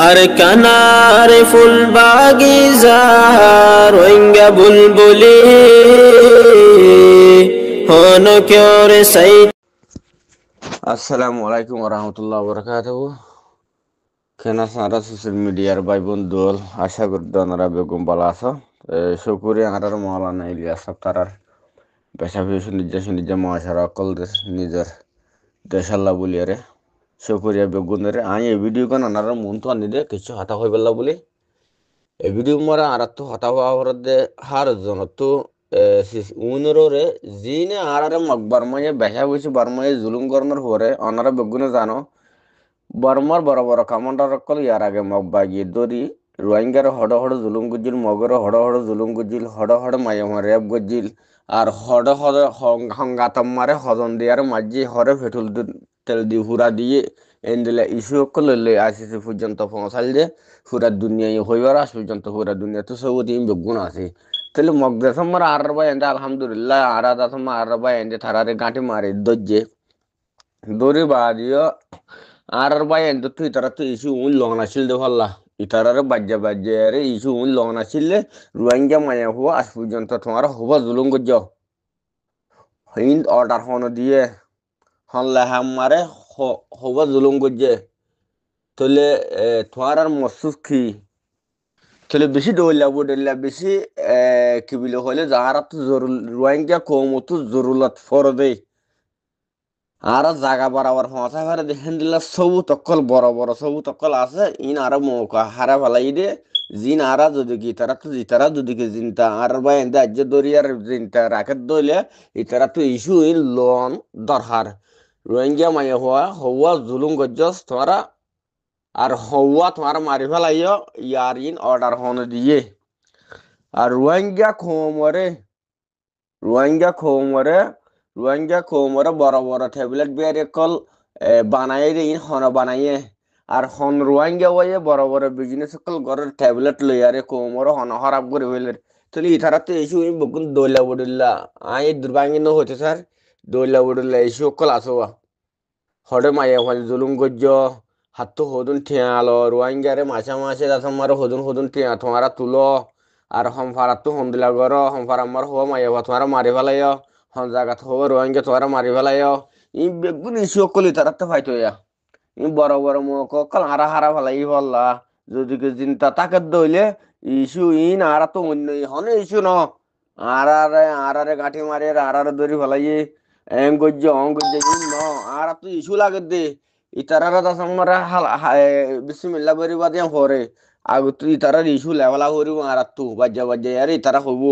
আর কানারে ফুল বাগিজার রোহিঙ্গা বুলবুলি হন কেরে সাই। আসসালামু আলাইকুম রহমতুল্লাহ বরকাতুহু। কেনা সারা সোশ্যাল মিডিয়ার ভাই বন্ধুল আশা করি আপনারা বেগম ভালো আছো। শুকুরি আনার মৌলানা ইলিয়াস তারার পেশা পেশু নিজে মহাসারা অকল নিজের দেশ আল্লাহ বলিয়ারে শুকুরিয়া বেগুনের আই এই ভিডিও কোন আনার মন তো আনি দে কিছু হাতা হয়ে পেলা বলি এই ভিডিও মারা আর তো হতা হওয়ার দে হার জন তো উনরে জিনে আরারে মকবার মায়ে বেশা বেশি বারমায়ে জুলুম গরনের হরে অনারা বেগুনে জানো বর্মার বড় বড় কামান্ডার কল ইয়ার আগে মগ বাগিয়ে দরি রোহিঙ্গার হড় হড় জুলুম গুজিল মগর হড় হড় জুলুম গুজিল হড় হড় মায়ামা রেপ গুজিল আর হড় হড় হঙ্গাতম মারে হজন দিয়ার মাঝি হরে ফেটুল তেল দি হুরা দিয়ে এন্দিলে ইস্যু লইলে আসিছে পর্যন্ত পৌঁছাল যে পুরা দুনিয়ায় হইবার আস পর্যন্ত পুরা দুনিয়া তো সব দিন বেগুন আছে তাহলে মগ দেশম মারা আর ভাই এন্ডে আলহামদুলিল্লাহ আর দাসম আর ভাই এন্ডে থারারে গাঁটি মারি দজ্জে দড়ি বাদিও আর ভাই এন্ডে তুই তারা তো ইস্যু উন লং আসিল দে হল্লা ইতারারে বাজ্যে রে ইস্যু উন লং আসিলে রোহিঙ্গা মায়া হওয়া আজ পর্যন্ত তোমার হবা জুলুম গজ্জ হিন্দ অর্ডার হন দিয়ে হন লেহাম মারে হবা জুলুম গজ্জে তাহলে তোমার আর মসুস কি তাহলে বেশি দৌড়লা বেশি কি বলে হলে যারা তো রোহিঙ্গা কম তো জরুরত ফর দেয় আর জাগা বরাবর পৌঁছা ফেরে দেখেন দিলা সবু তকল বড় বড় সবু তকল আছে ইন আর মৌকা হারা ফেলাই দে জিন আরা যদি কি তারা তো জিতারা যদি কি জিনতা আর বা এন্দা আজ্য দরিয়ার জিনতা রাখেত দইলে ইতারা তো ইস্যু ইন লোন দরহার রোহিঙ্গা মাইয়া হওয়া হওয়া জুলুম গজ্জস তোরা আর হওয়া তোমার মারি ফেলাইও ইয়ার ইন অর্ডার হন দিয়ে আর রোহিঙ্গা খোমরে বড় বড় ট্যাবলেট বিয়ারে কল বানাই রে হন বানাইয়ে আর হন রোহিঙ্গা ওয়ে বড় বড় বিজনেস কল ঘরের ট্যাবলেট লইয়ারে কোমর হন হরাপ করে হইলে তাহলে ইথারা তো এসু বকুন দইলা বডিল্লা আই দুর্বাঙ্গি ন হইতে স্যার দইলা বডিল্লা এসু কল আসোয়া হরে মায়ে হল জুলুম গজ্জ হাতটো হদুন ঠিয়ালো রোহিঙ্গারে মাসে দাসম মারো হদুন ঠিয়া তোমারা তুলো আর হমফারাতো হমদিলা গর হমফার আমার হওয়া মাইয়া তোমারা মারি ফেলাই হন জায়গাত হবো রোহিঙ্গা তোমারা মারি ফেলাই ই বেগুন ইস্যু কলি তারা তো ফাইতো ইয়া ই বড় বড় মুখ কল হারা ফেলাই বললা যদি চিন্তা তাকে দইলে ইস্যু ইন আর তো অন্য হনে ইস্যু ন আরারে গাঁঠি মারি আরারে দড়ি ফেলাই এং গজ্জ অং গজ্জ ন আর তো ইস্যু লাগে দে ইতারা দাস আমরা বিসমিল্লাহ বরি বাদিয়া হরে আগু তুই ইতারা ইস্যু লেভেলা করিব আর তু বাজ্যা আর ইতারা হইব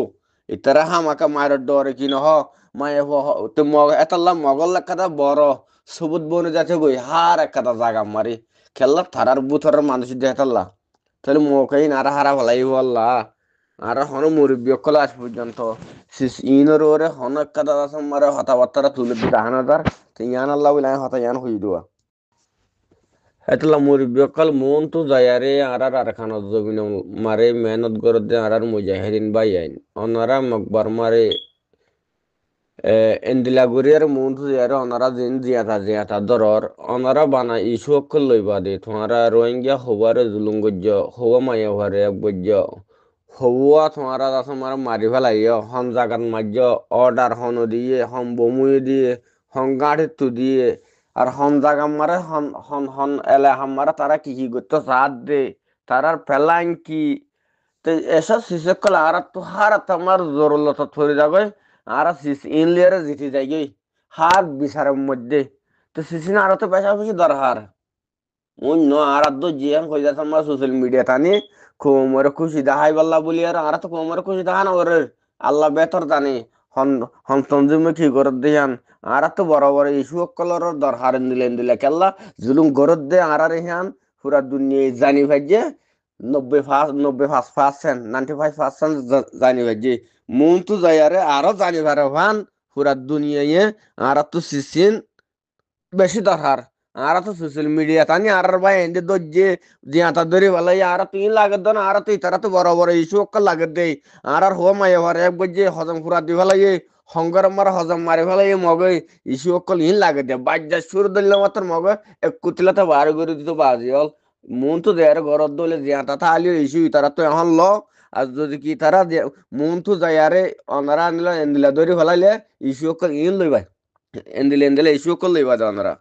ইতারা হামাকা মায়ের ডরে কি নহ মায়ে তো এতাল্লা মগল একটা বড় সবুজ বনে যাচ্ছে গই হার একটা জাগা মারি খেললা থারার বুথরের মানুষ দেখাল্লা তাহলে মোকাই নারা হারা ভালাই বললা আর হন মুরব্বী কল আজ পর্যন্ত ইনর ওরে হন একটা দাদা মারে হতাবার্তারা তুলে দিতে হানাদার ইয়ান আল্লাহ বলে হতা ইয়ান হই দেওয়া এতলা মুরব্বী কল মন তো যায়ারে আর খানত জমিন মারে মেহনত করে দে আর মুজাহিদিন বাই আইন অনারা মকবার মারে এন্দিলা গরিয়ার মন তো যায়ারে অনারা জিন জিয়াতা দরর অনারা বানা ইস্যু অকল লইবা দে তোমারা রোহিঙ্গা হবারে জুলুম গজ্জ হওয়া মায়া হরে গজ্জ হওয়া তোমারা মারা মারি ফেলাইয় হন জাগাত মাজ্য অর্ডার হন দিয়ে হন বমুয়ে দিয়ে হন গাড়ি তু দিয়ে আর হন জাগা মারে হন হন হন এলে হামারা তারা কি করতো সাথ দে তারার ফেলাইন কি তো এসব শিশকল আর তো হার তোমার জরুরত থরি যাবে আর শিশ ইনলিয়ারে জিতে যাই গই হার বিচারের মধ্যে তো শিশিনা আরো তো পেশা বেশি দরকার অন্য আর তো জিয়ান কই যাচ্ছে আমরা সোশ্যাল মিডিয়া টানি কোমরে খুশি দেখাই বললা বলি আর তো কোমরে খুশি দেখা না ওরে আল্লাহ বেতর জানে হন হন তঞ্জুমে কি করে দিয়ান আর তো বড় বড় ইস্যু কলর দরকার দিলে কেল্লা জুলুম গরত দে আর হিয়ান পুরা দুনিয়া জানি ভাইজে 95% 95% জানি ভাইজে মন তো যাই আরো জানি ভারে ভান পুরা দুনিয়ায় আর তো সিসিন বেশি দরকার আর তো সোশ্যাল মিডিয়া তানি আর ভাই এন্ডে দজ্জে জিয়াতা ধরে ভালাই আর তুই লাগত দন আর তুই তারা তো বড় বড় ইস্যু অক্কল লাগত দেই আর হো মায়ে হরে এক গজ্জে হজম ফুরা দি ভালাই হঙ্গর মার হজম মারি ভালাই মগে ইস্যু অক্কল ইন লাগত দে বাজ্জা সুর দিলে মাত্র মগে এক কুতলাতে বার করে দিত বাজি হল মন তো দেয়ার ঘরত দলে জিয়া তাতা আলিও ইস্যু তারা তো এখন ল আর যদি কি তারা মন তো যায় আরে অনারা আনলা এন্দিলা ধরে ফেলাইলে ইস্যু ইন লইবা এন্দিলে ইস্যু লইবা অনারা